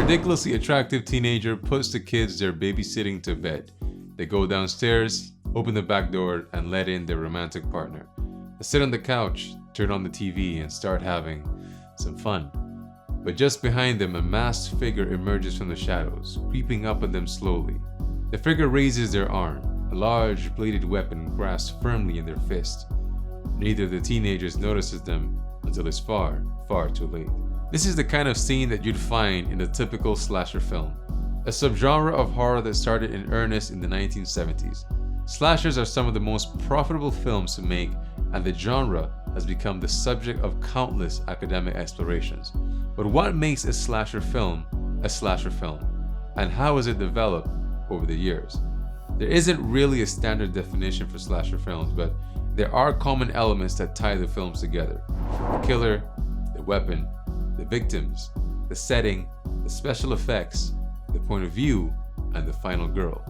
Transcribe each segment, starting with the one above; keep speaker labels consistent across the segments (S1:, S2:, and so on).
S1: ridiculously attractive teenager puts the kids they're babysitting to bed. They go downstairs, open the back door, and let in their romantic partner. They sit on the couch, turn on the TV, and start having some fun. But just behind them, a masked figure emerges from the shadows, creeping up on them slowly. The figure raises their arm, a large bladed weapon grasped firmly in their fist. Neither of the teenagers notices them until it's far, far too late. This is the kind of scene that you'd find in a typical slasher film, a subgenre of horror that started in earnest in the 1970s. Slashers are some of the most profitable films to make, and the genre has become the subject of countless academic explorations. But what makes a slasher film, and how has it developed over the years? There isn't really a standard definition for slasher films, but there are common elements that tie the films together. The killer, the weapon, the victims, the setting, the special effects, the point of view, and the final girl.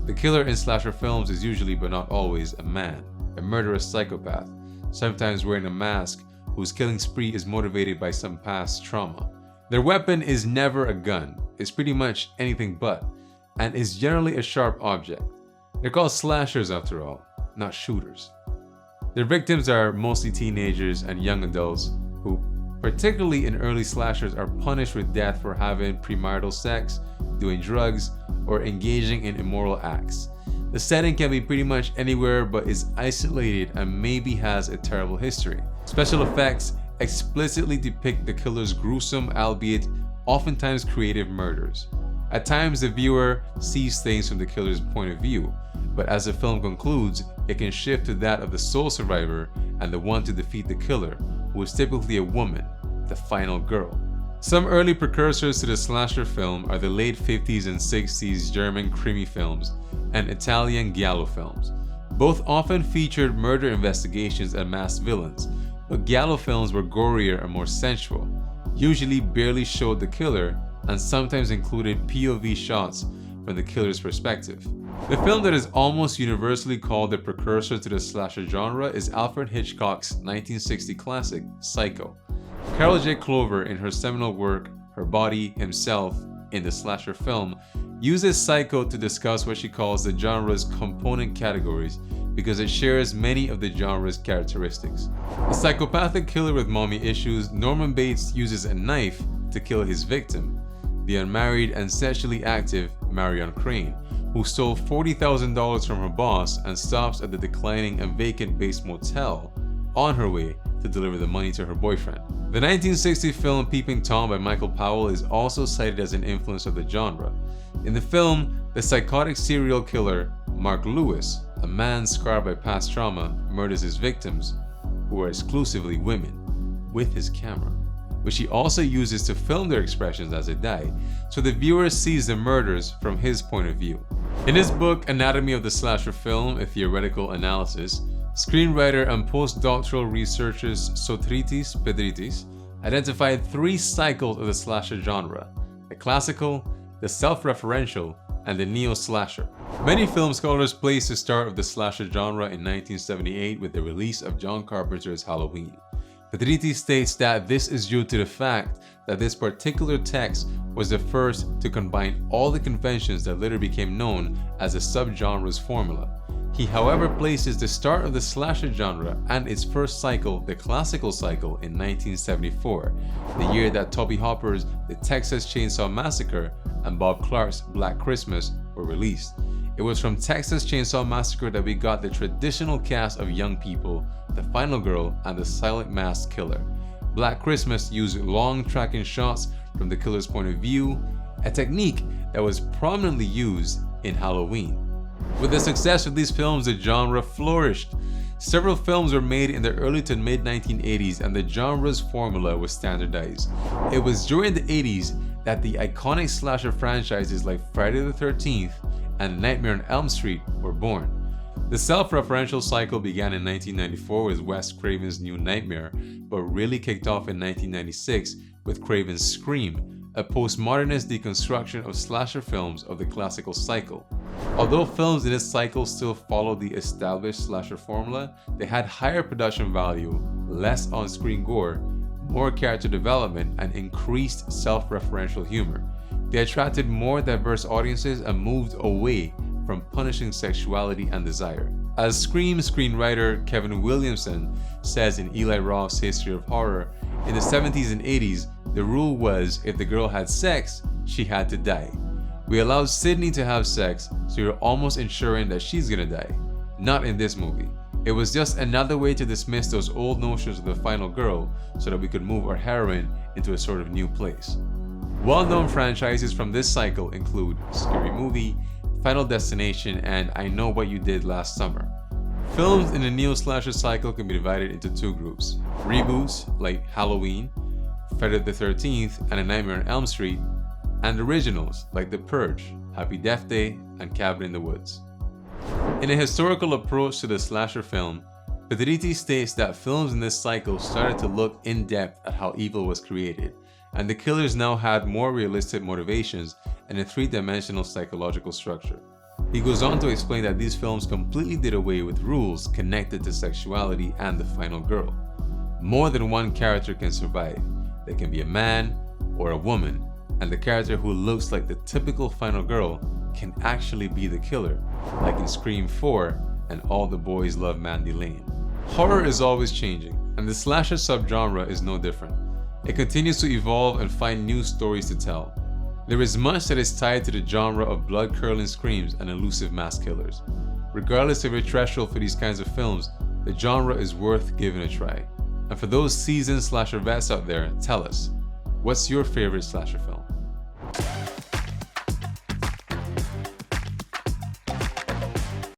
S1: The killer in slasher films is usually, but not always, a man, a murderous psychopath, sometimes wearing a mask, whose killing spree is motivated by some past trauma. Their weapon is never a gun, it's pretty much anything but, and is generally a sharp object. They're called slashers after all, not shooters. Their victims are mostly teenagers and young adults who, particularly in early slashers, are punished with death for having premarital sex, doing drugs, or engaging in immoral acts. The setting can be pretty much anywhere but is isolated and maybe has a terrible history. Special effects explicitly depict the killer's gruesome, albeit oftentimes creative murders. At times, the viewer sees things from the killer's point of view, but as the film concludes, it can shift to that of the sole survivor and the one to defeat the killer, who is typically a woman, the final girl. Some early precursors to the slasher film are the late 50s and 60s German krimi films and Italian giallo films. Both often featured murder investigations and masked villains, but giallo films were gorier and more sensual, usually barely showed the killer, and sometimes included POV shots from the killer's perspective. The film that is almost universally called the precursor to the slasher genre is Alfred Hitchcock's 1960 classic, Psycho. Carol J. Clover, in her seminal work, Her Body, Himself, in the slasher film, uses Psycho to discuss what she calls the genre's component categories because it shares many of the genre's characteristics. A psychopathic killer with mommy issues, Norman Bates uses a knife to kill his victim, the unmarried and sexually active Marion Crane, who stole $40,000 from her boss and stops at the declining and vacant base motel on her way to deliver the money to her boyfriend. The 1960 film Peeping Tom by Michael Powell is also cited as an influence of the genre. In the film, the psychotic serial killer Mark Lewis, a man scarred by past trauma, murders his victims, who are exclusively women, with his camera, which he also uses to film their expressions as they die, so the viewer sees the murders from his point of view. In his book Anatomy of the Slasher Film, a Theoretical Analysis, screenwriter and postdoctoral researchers Sotritis Pedritis identified 3 cycles of the slasher genre: the classical, the self-referential, and the neo-slasher. Many film scholars place the start of the slasher genre in 1978 with the release of John Carpenter's Halloween. Pedritis states that this is due to the fact that this particular text was the first to combine all the conventions that later became known as the subgenre's formula. He, however, places the start of the slasher genre and its first cycle, the classical cycle, in 1974, the year that Toby Hopper's The Texas Chainsaw Massacre and Bob Clark's Black Christmas were released. It was from Texas Chainsaw Massacre that we got the traditional cast of young people, the final girl, and the silent masked killer. Black Christmas used long tracking shots from the killer's point of view, a technique that was prominently used in Halloween. With the success of these films, the genre flourished. Several films were made in the early to mid 1980s and the genre's formula was standardized. It was during the 80s that the iconic slasher franchises like Friday the 13th and Nightmare on Elm Street were born. The self-referential cycle began in 1994 with Wes Craven's New Nightmare, but really kicked off in 1996 with Craven's Scream, a postmodernist deconstruction of slasher films of the classical cycle. Although films in this cycle still followed the established slasher formula, they had higher production value, less on-screen gore, more character development, and increased self-referential humor. They attracted more diverse audiences and moved away from punishing sexuality and desire. As Scream screenwriter Kevin Williamson says in Eli Roth's History of Horror, in the 70s and 80s, the rule was if the girl had sex, she had to die. We allowed Sydney to have sex, so you're almost ensuring that she's gonna die. Not in this movie. It was just another way to dismiss those old notions of the final girl so that we could move our heroine into a sort of new place. Well-known franchises from this cycle include Scary Movie, Final Destination, and I Know What You Did Last Summer. Films in the neo-slasher cycle can be divided into two groups. Reboots like Halloween, Friday the 13th, and A Nightmare on Elm Street, and originals like The Purge, Happy Death Day, and Cabin in the Woods. In a historical approach to the slasher film, Pedretti states that films in this cycle started to look in depth at how evil was created, and the killers now had more realistic motivations and a three-dimensional psychological structure. He goes on to explain that these films completely did away with rules connected to sexuality and the final girl. More than one character can survive. They can be a man or a woman, and the character who looks like the typical final girl can actually be the killer, like in Scream 4 and All the Boys Love Mandy Lane. Horror is always changing, and the slasher subgenre is no different. It continues to evolve and find new stories to tell. There is much that is tied to the genre of blood-curdling screams and elusive mass killers. Regardless of your threshold for these kinds of films, the genre is worth giving a try. And for those seasoned slasher vets out there, tell us, what's your favorite slasher film?